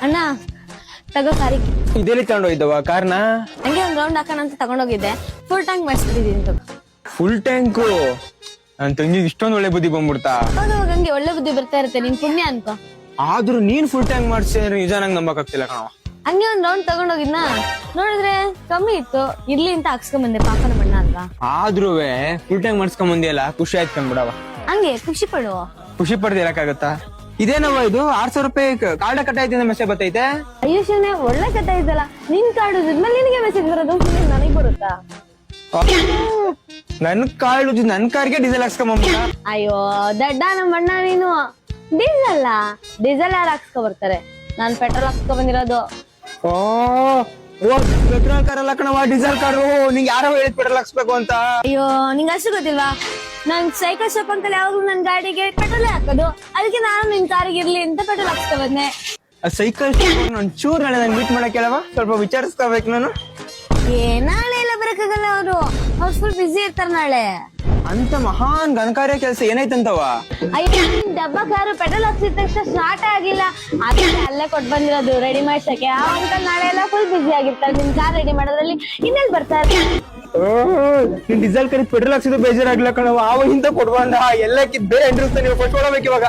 ಅಣ್ಣ ತಗೋ ಕಾರಿ. ಇದೆಲ್ಲಿ ತಗೊಂಡೋಗಿದ್ದವ ಕಾರ್ನ? ಹಂಗೆ ಒಂದ್ ರೌಂಡ್ ಹಾಕೋಣ ಅಂತ ತಗೊಂಡೋಗಿದ್ದೆ. ಫುಲ್ ಟ್ಯಾಂಕ್ ಮಾಡಿಸ್ಬಿಟ್ಟಿದೀನಿ ತಗೋ. Full tank? ನನ್ ತಂಗಿಗೆ ಇಷ್ಟೊಂದು ಒಳ್ಳೆ ಬುದ್ಧಿ ಬಂದ್ಬಿಡ್ತಾ? ಹೌದು, ಹಂಗೆ ಒಳ್ಳೆ ಬುದ್ಧಿ ಬರ್ತಾ ಇರುತ್ತೆ, ನಿನ್ ಪುಣ್ಯ ಅನ್ಕೋ. ಆದ್ರೂ ನೀನ್ ಫುಲ್ ಟ್ಯಾಂಕ್ ಮಾಡ್ಸಿದ್ರೆ ನಿಜ ನಂಗೆ ನಂಬಕ್ ಆಗ್ತಿಲ್ಲ ಕಣವ. ಹಂಗೆ ಒಂದ್ ರೌಂಡ್ ತಗೊಂಡೋಗಿದ್ನ, ನೋಡಿದ್ರೆ ಕಮ್ಮಿ ಇತ್ತು, ಇರ್ಲಿ ಅಂತ ಹಾಕ್ಸ್ಕೊಂಡ್ ಬಂದೆ, ಪಾಪನ ಬಣ್ಣ ಅಲ್ವಾ. ಆದ್ರೂ ಫುಲ್ ಟ್ಯಾಂಕ್ ಮಾಡ್ಸ್ಕೊಂಡ್ ಬಂದಿಯಲ್ಲ, ಖುಷಿ ಆಯ್ತು ಕಂಡ್ಬಿಡವ. ಹಂಗೆ ಖುಷಿ ಪಡು. ಖುಷಿ ಪಡ್ದು ಇರಕ್ಕಾಗತ್ತಾ? ಇದೇನವ ಇದು 6,000 ರೂಪಾಯಿ ಕಾರ್ಡ ಕಟ್ಟಾಯ್ತು ಮೆಸೇಜ್ ಬತ್ತೈತೆ? ಅಯ್ಯೋ ಶಿವನೇ, ಒಳ್ಳೆ ಕಥೆ ಇದಲ್ಲ. ನಿನ್ ಕಾರ್ಡ್ ಇದ್ಮೇಲೆ ನಿನಗೆ ಮೆಸೇಜ್ ಬರೋದು, ನನಗ್ ಬರುತ್ತಾ? ನನ್ ಕಾರ್ಡ್ ನನ್ ಕಾರ್ಗೆ ಡೀಸೆಲ್ ಹಾಕ್ಸ್ಕೊಂಬ. ಅಯ್ಯೋ ದಡ್ಡ ನಮ್ಮ ಅಣ್ಣ ನೀನು. ಡೀಸೆಲ್ ಯಾರು ಹಾಕ್ಸ್ಕೊ ಬರ್ತಾರೆ? ನಾನ್ ಪೆಟ್ರೋಲ್ ಹಾಕ್ಸ್ಕೊ ಬಂದಿರೋದು. ಓ ಪೆಟ್ರೋಲ್ ಕಾರ್ ಅಲ್ಲ ಕಣವ, ಡೀಸೆಲ್ ಕಾರು. ನಿಂಗೆ ಯಾರೋ ಹೇಳಿದ್ ಪೆಟ್ರೋಲ್ ಹಾಕ್ಸ್ಬೇಕು ಅಂತ. ಅಯ್ಯೋ ನಿಂಗೆ ಅಷ್ಟು ಗೊತ್ತಿಲ್ವಾ? ನನ್ ಸೈಕಲ್ ಶಾಪ್ ಅಂಕಲ್ ಯಾವಾಗ್ಲೂ ನನ್ ಗಾಡಿಗೆ ಪೆಟ್ರೋಲ್ ಹಾಕೋದು, ಅದಕ್ಕೆ ನಾನು ನಿನ್ ಕಾರಿಗೆ ಇರ್ಲಿ ಅಂತ ಪೆಟ್ರೋಲ್ ಹಾಕ್ಸ್ಕೊ ಬಂದೆ. ಸೈಕಲ್ ನನ್ ಚೂರ್ ನಾಳೆ ನಂಗೆ ಮೀಟ್ ಮಾಡಕ್ ಹೇಳವ, ಸ್ವಲ್ಪ ವಿಚಾರಿಸ್ಕೋಬೇಕು ನಾನು. ನಾಳೆ ಎಲ್ಲ ಬರಕ್ಕಾಗಲ್ಲ, ಅವ್ರು ಫುಲ್ ಬಿಸಿ ಇರ್ತಾರ ನಾಳೆ. ಅಂತ ಮಹಾನ್ ಘನಕಾರ್ಯ ಕೆಲಸ ಏನಾಯ್ತಂತವ? ಅಯ್ಯೋ ಡಬ್ಬ ಕಾರು ಪೆಟ್ರೋಲ್ ಹಾಕ್ಸಿದ ತಕ್ಷಣ ಸ್ಟಾರ್ಟ್ ಆಗಿಲ್ಲ, ಅದಕ್ಕೆ ಅಲ್ಲೇ ಕೊಟ್ಟು ಬಂದಿರೋದು ರೆಡಿ ಮಾಡ್ಸಕ್ಕೆ. ಆ ಅಂಕಲ್ ನಾಳೆ ಎಲ್ಲ ಫುಲ್ ಬಿಸಿ ಆಗಿರ್ತಾರೆ, ನಿನ್ ಕಾರ್ ರೆಡಿ ಮಾಡೋದ್ರಲ್ಲಿ. ಇನ್ನೆಲ್ಲಿ ಬರ್ತಾರೆ? ನೀನ್ ಡೀಸೆಲ್ ಕರಿ ಪೆಟ್ರೋಲ್ ಹಾಕ್ಸಿದ್ರು ಬೇಜಾರಾಗ್ಲಿಲ್ಲ ಕಣವ, ಅವ ಇಂತ ಕೊಡ್ಬಂದ ಎಲ್ಲಕ್ಕಿದ್ ಬೇರೆ ಎಂಟ್ರಿಸ್ತಾ ನೀವು ಕೊಟ್ಕೊಳ್ಬೇಕು ಇವಾಗ.